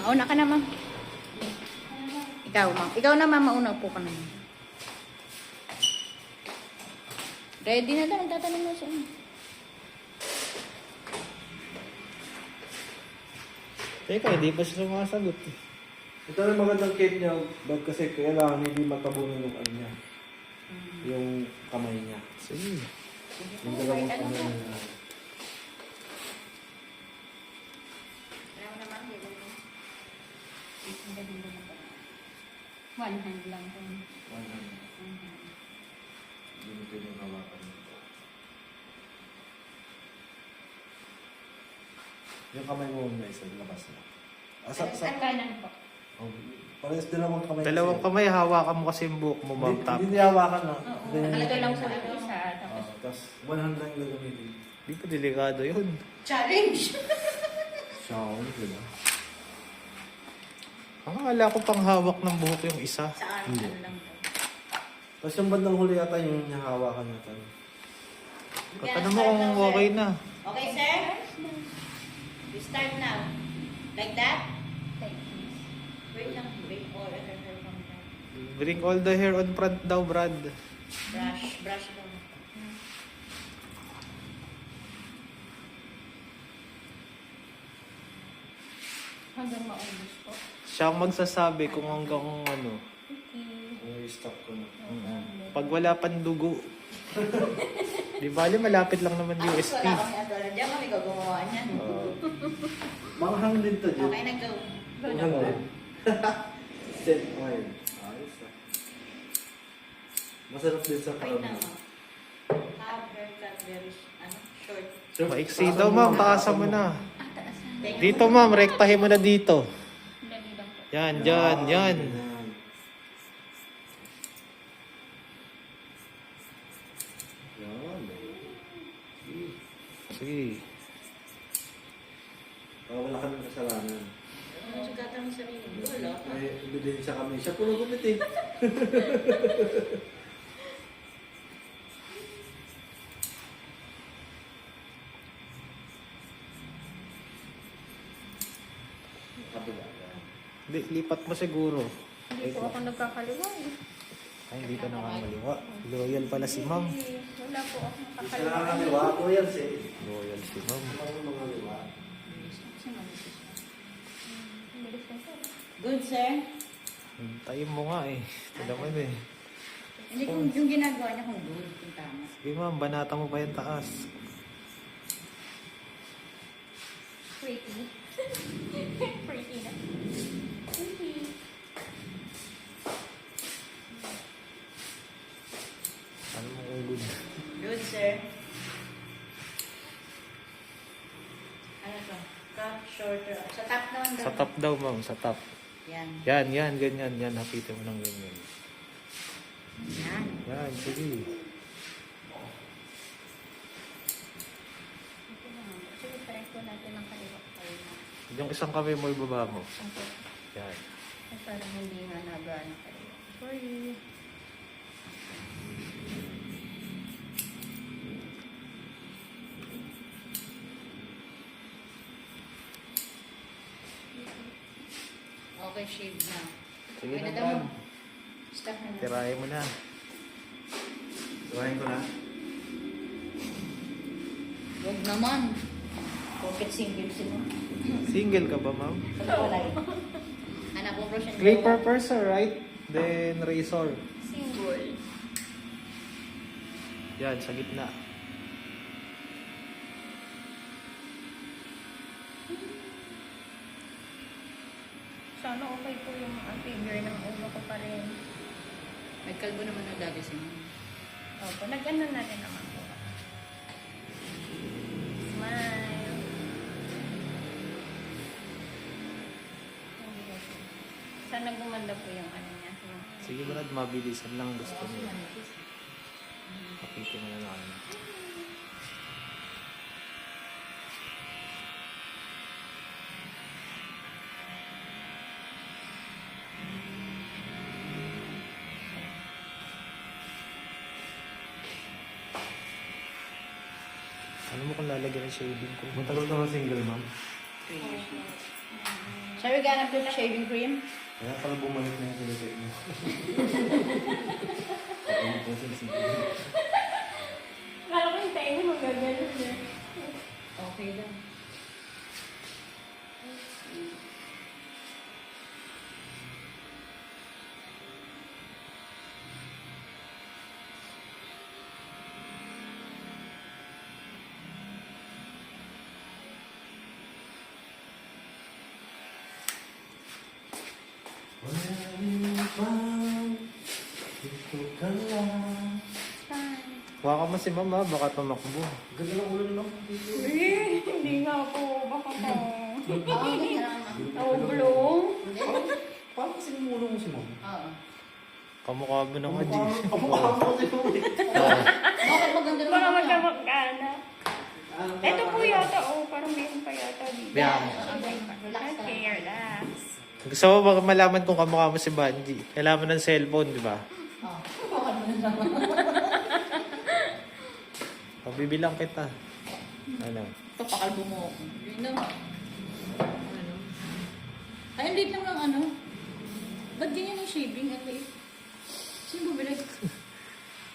Mauna ka na, ma'am. Ikaw, ma'am. Ikaw na, ma'am. Mauna po ka na. Ready na daw. Tatanong mo siya. Teka, hindi pa siya sumasagot. Ito na magandang cake niya, Bob, kasi kailangan hindi matabunan yung ano niya. Yung kamay niya. Sige. Yung dalawang kamay niya. One hand lang po. Ganito yung hawakan nito. Yung kamay mo na isa, labas na. Kanan po. Oh, parehas dalawang kamay. Dalawang kamay, hawakan mo kasi yung buhok mo, ma'am. Hindi hawakan na. Nakalagay lang sa isa. Tapos, Tapos, one hand lang yung gagamitin. Di pa delikado yun. challenge! Sound, diba? Ang akala ko pang hawak ng buhok yung isa. Sa arm lang po. Tapos yung bandang huli yata yung hawakan natin. Katanong mo kung okay na. Okay, sir? We start now. Like that? Wait lang. Wait all the hair from there. Bring all the hair on front daw, Brad. Brush. Brush lang. Hanggang maubos po. Siya ang magsasabi kung hanggang ano. Kung i-stop ko na. Pag wala pang dugo. Di bali, malapit lang naman USP. Wala kami atulad. Diyan kami gagawa niyan. Manghang din to, Jim. Okay, nag-go. Manghang din. Set oil. Ayos ah. Masarap din sa Wait karon. na mo. Have haircut very short. Maiksi daw, ma'am. Taasan mo na. Thank you. Dito, ma'am. Rektahin mo na dito. Dali lang po. Yan, yan, yan. Yan. Sige. Wala kami kasalanan. Ano sugatan mo sarili mo? Wala. May ibigay sa kami. Siya puro gumit eh. Kabila. Hindi, lipat mo siguro. Hindi po ako nagkakaliwa. Ay, hindi ka nakakaliwa. Loyal pala si ma'am. Wala po ako Isa nakakaliwa. lang ang liwa ko yan si. Loyal si ma'am. Ano mga liwa? Good, sir? Hintayin mo nga eh. Ito naman eh. Hindi kung yung ginagawa niya kung good, kung tama. Sige ma'am, banata mo pa yung taas. Pretty. Pretty na. Pretty. Ano mo kung good? Good, sir. Ano to? Cut shorter. Sa top naman daw. Sa top daw ma'am, sa top. Yan. Yan, yan, ganyan. Yan, hapitin mo ng ganyan. Yan. Yan, sige. Sige, try po natin ang kaliwa kayo na. Yung isang kamay mo ibaba mo. Okay. Yan. Ay, parang hindi nga nagano kaliwa. Sorry. Okay, shave na. Sige Okay na na daw. ma'am. Stop na. Tirahin mo na. Gawain ko na. Huwag naman. Pocket single si mo. Single ka ba ma'am? Pagkawalay. Anak ko bro siya. Clipper first, right? Then razor. Single. Yan, sa gitna. Sana okay po yung figure ng ulo ko pa rin. Nagkalbo naman na dati si mo. Opo, nag-ano na rin naman po. Smile. Sana gumanda po yung ano niya. Sige Brad, mabilisan lang gusto niya. Hapitin mo na lang. Ano mo kung lalagyan ng shading ko? Matagal na single, ma'am. Shall we get a shaving cream? Kaya pala bumalik na yung kilikit mo. Akala ko yung tayo mo magaganon eh. Okay lang. Ito ka lang. Waka mo si mama, baka tumakbo. Ganda ng ulo lang. Eh, hindi nga po. Baka po. Oo, ganyan lang. Oblong. Paano kasi ulo mo si mama? Oo. Kamukha mo ng adi. Kamukha mo si mama. Bakit maganda naman Baka ako? magkamag-anak. Ito po yata, oh. Parang meron pa yata dito. Yeah. Relax ka. Okay, relax. Gusto mo baka malaman kung kamukha mo si Banji. Kailangan mo ng cellphone, di ba? Oo. Bakit mo na naman? Pabibilang kita. Ano? Papakalbo mo ako. Yun na. Ano? Ay, ang liit lang ng ano. Ba't ganyan yung shaving? Ang liit. Sino bumili?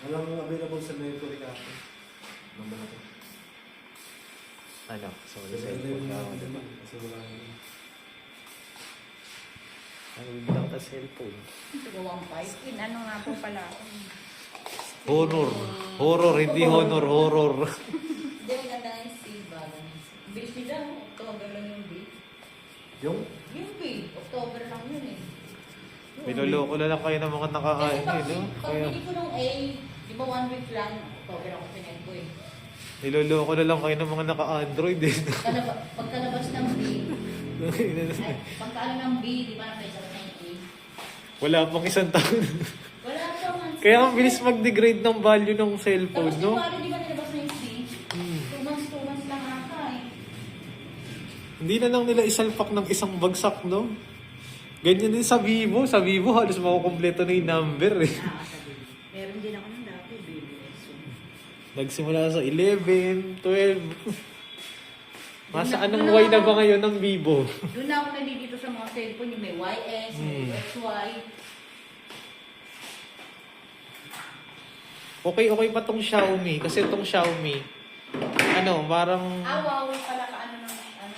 Alam mo, available sa Mercury Cafe. Naman ako. Ano? So, Kasi cellphone wala ka. ako, Di ba? Kasi wala ako. Ano bibilang ka cellphone? Sigawang pipe. Skin, ano nga po pala ako. Horror. Horror, hindi honor. Horror. Hindi, maganda nga yung seed bago. Bilis nila, October lang yung date. Yung? Yung date, October lang yun eh. Pinuloko na lang kayo ng mga Kasi nakain. pag, No? pag Kaya, bili ko nung A, di ba 1 week lang, October ako pinag ko eh. niloloko na lang kayo ng mga naka-Android. Eh. Pagkalabas ng B, ay, pagkaano ng B, di ba nakaisa na yung A? Wala pang isang taon. Wala pa months. Kaya ang bilis mag-degrade ng value ng cellphone, Tapos no? January, di ba nilabas na yung C? 2 months lang ata eh. Hindi na lang nila isalpak ng isang bagsak, no? Ganyan din sa Vivo. Sa Vivo, halos makukumpleto na yung number, eh. Sabi. Meron din ako ng dati, baby. So, Nagsimula sa 11, 12. Masa anong Y na ba ngayon ng Vivo? doon na ako nalilito sa mga cellphone, yung may YS, may XY. Okay pa tong Xiaomi. Kasi tong Xiaomi, ano, parang... Huawei pala ka ano ng ano.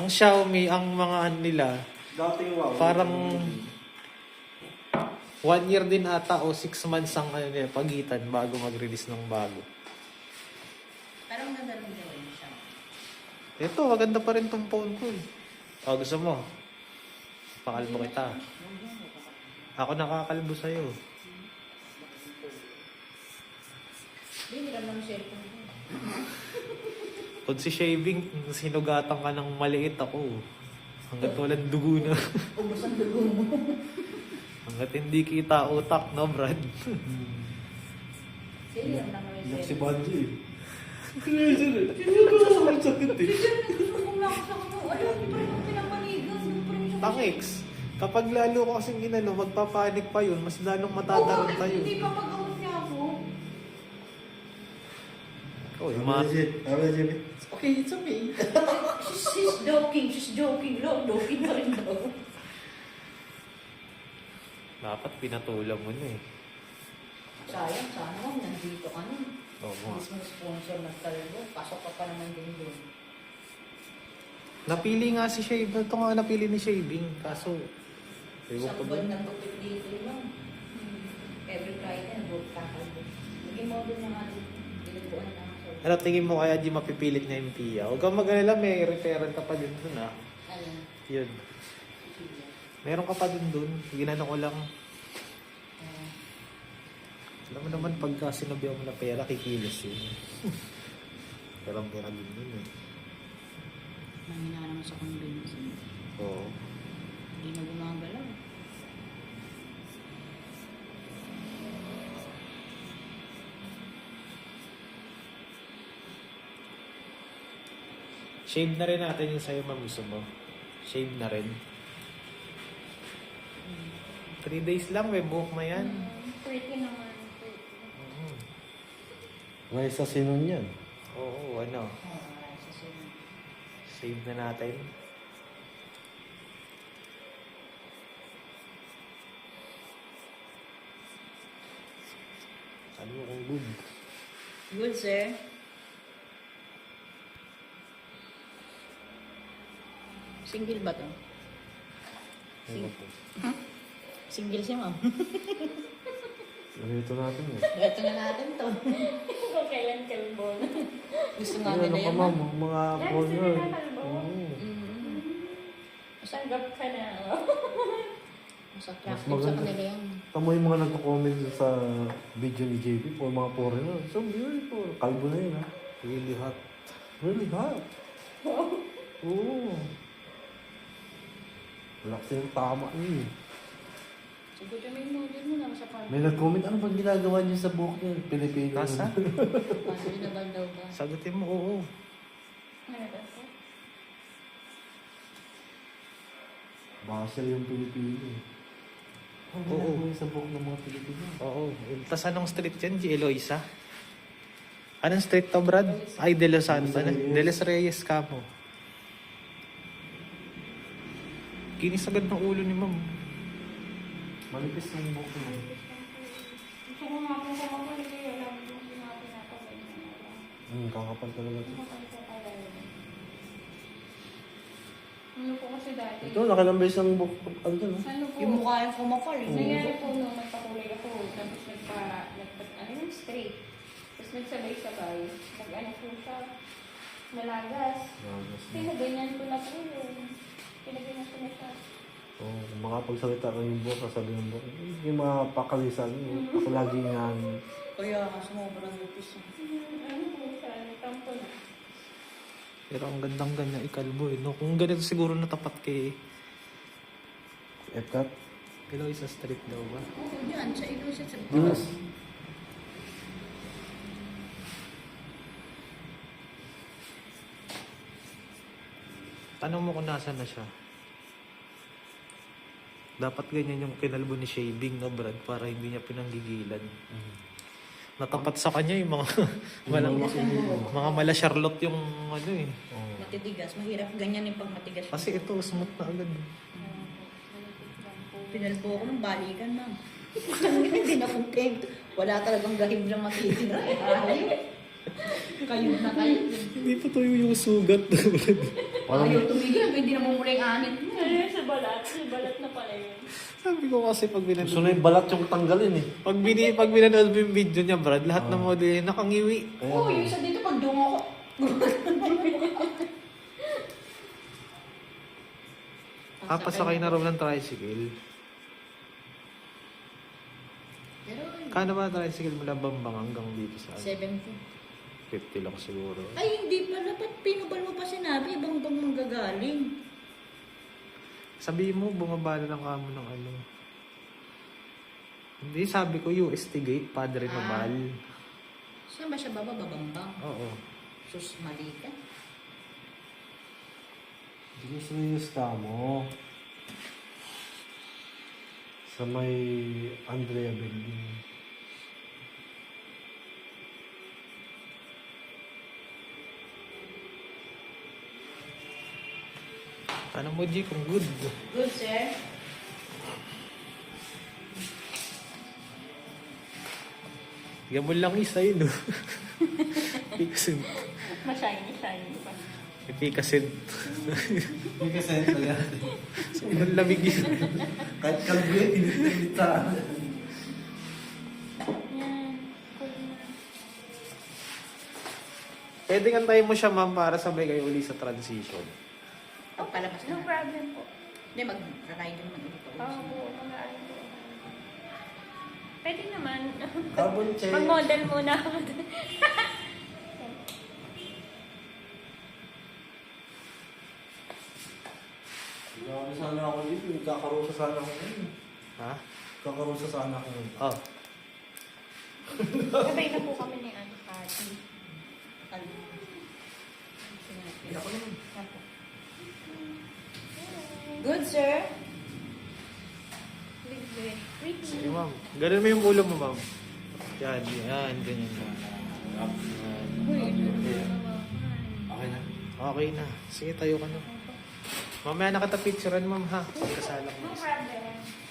Ang Xiaomi, ang mga ano nila, Dati yung wow. parang 1 year din ata o 6 months ang ano, nila, pagitan bago mag-release ng bago. Parang ganda rin gawin siya. Ito, maganda pa rin tong phone ko. O, gusto mo? Pakalbo kita. Ako nakakalbo sa'yo. Hindi, hiram lang yung cellphone ko. Kung si shaving, sinugatan ka ng maliit ako. Hanggat walang dugo na. Ubus ang dugo mo. Hanggat hindi kita utak, no, Brad? Sige, hiram lang yung Iyak si cellphone. Banji eh. Sakit eh. Gusto ko lang sa kanya. Ano, hindi pa rin ako pinapanigan. Hindi pa rin siya. Tangix. Kapag lalo ko kasing ginano, magpapanik pa yun, mas lalong matataron tayo. Hindi pa pag-awat niya ako. Oh, yung mga... Okay, it's okay. She's joking. Joking pa rin daw. Dapat pinatulang mo na eh. Sayang, sana mo, nandito ka nun. Oo. Mismo sponsor ng kalbo. Pasok ka pa naman din doon. Napili nga si Shaving. Ito nga napili ni Shaving. Kaso, ewan ko Isang ba? buwan ng gupit dito lang. Every Friday, nag-book ka kalbo. Naging model na nga dito. Binubuan na ako. Ano tingin mo kaya di mapipilit na yung PIA? Huwag kang mag-alala, may referral ka pa din dun ah. Ano? Yun. Meron ka pa din dun. Ginano ko lang. Alam mo naman, pagka sinabihan mo na pera, kikilos yun. Perang pera din yun eh. Nangina naman sa convenience. Oo. Hindi na gumagalaw. Shave na rin natin yung sa'yo, ma'am. Gusto mo? Shave na rin. 3 days lang, may buhok na yan. Pretty naman. May sa sinon yan. Oo, ano. Oo, sa sila. Save na natin. Sabi mo kung good. Good, sir. Single ba to? Ano po? Single siya, ma'am. Ganito natin eh. Ito na natin to. Kung kailan kalbo. Gusto nga Ano nila ka yan, ma'am, ma'am. mga Yan, porn gusto yun. nila kalbo. Oo. Tanggap ka na. Mas Mas attractive sa maganda. kanila yan. Tamo yung mga nagko-comment sa video ni JP for mga foreigner. So beautiful. Kalbo na yun ha. Really hot. Really hot. Oo. Wala kasi yung tama niya eh. Siguro may model mo lang sa parang. May nag-comment, ano bang ginagawa niyo sa buhok niya? Pilipino. Nasa? Paano yun naman daw ba? Sagutin mo, oo. Ano ba ito? Baka siya yung Pilipino eh. Ang Oo. ginagawa niya sa buhok ng mga Pilipino. Oo. Tapos anong street yan? G. Eloisa? Anong street to, Brad? Ay, De Los Santos. De Los Reyes. De Los Reyes ka mo. Kinis agad ng ulo ni ma'am. Manipis yung buhok niya. Gusto ko nga po kumapal. Kaya alam mo yung sinabi na ito. Kakapal talaga ito. Ano po kasi dati? Ito, nakalambay siyang buhok. Ano to, no? Ano po? Yung mukha yung kumakal. Nangyari po nung nagpakulay ako, tapos ano yung straight. Tapos nagsabay-sabay. Nag-ano po siya, nalagas. Pinaganyan ko na po yun. Pinaganyan ko na siya. Oo, kung makapagsalita ka yung buhok, sasabi ng buhok. Yung mga pakalisan, ako lagi nga. Kaya sobrang lupis. Ano po siya, nagtampo na. Pero ang gandang ganyan ikalbo eh. No? Kung ganito siguro natapat kay Epcot. Eloisa Street daw ba? Oo, dyan. Sa ilo siya. Yes. Tanong mo kung nasa na siya. Dapat ganyan yung kinalbo ni shaving, no, Brad? Para hindi niya pinanggigilan. Natapat sa kanya yung mga mga mala Charlotte yung ano eh. Matitigas. Mahirap ganyan yung pag matigas. Kasi ito, smooth na agad. Pinalbo ko ng balikan, ma'am. Hindi na contento. Wala talagang gahib na matitira. Ayaw. Kayo na kayo. Hindi pa tayo yung sugat, Brad. Ayaw tumigil. Hindi na mumula yung anit mo. Ano sa balat? Sa balat na pala yun. Sabi ko kasi pag Gusto binanood, na yung balat yung tanggalin eh. pag binanood mo yung video niya, Brad, lahat ng model nakangiwi. Kaya, Oo, yung isa dito pag dungo ko. Kapasakay na raw ng tricycle. Pero, Kano ba tricycle mula Bambang hanggang dito sa 70. 50 lang siguro. Ay, hindi pala. Ba't pinubal mo pa sinabi? Ibang bang manggagaling? Sabi mo, bumaba na lang kamo ng ano. Hindi, sabi ko UST Gate, Padre Nobal. Saan ba siya baba? Babambang. Oo. Sus, mali ka. hindi ko serious ka mo. Sa may Andrea Building. Ano mo, G, kung good. Good, sir. Gamon lang isa yun, no? Pikasin. Mashiny pa. Pikasin. Hindi kasi talaga. Sobrang lamig yun. Kahit kalbo yun, init sa Yan. Cool na. Pwede antayin mo siya, ma'am, para sabay kayo uli sa transition. Pagpalabas No na. problem po. Hindi, mag-ride naman ulit pa. Oo po, mag-aaral po. Pwede naman. carbon check. Mag-model muna ako. Grabe sana ako dito. Kakarosa sana ako ngayon. Ha? Kakarosa sana ako ngayon. Oh. Sabay na po kami ni Ate Patty. Ako naman. Good, sir. Pretty. Sige, ma'am. Ganun mo yung ulo mo, ma'am. Yan, yan. Ganyan lang. Yan. Uy, Yeah. Okay na. Okay na. Sige, tayo ka na. Mamaya na kita picturean, ma'am, ha? Kasalang mo. No problem.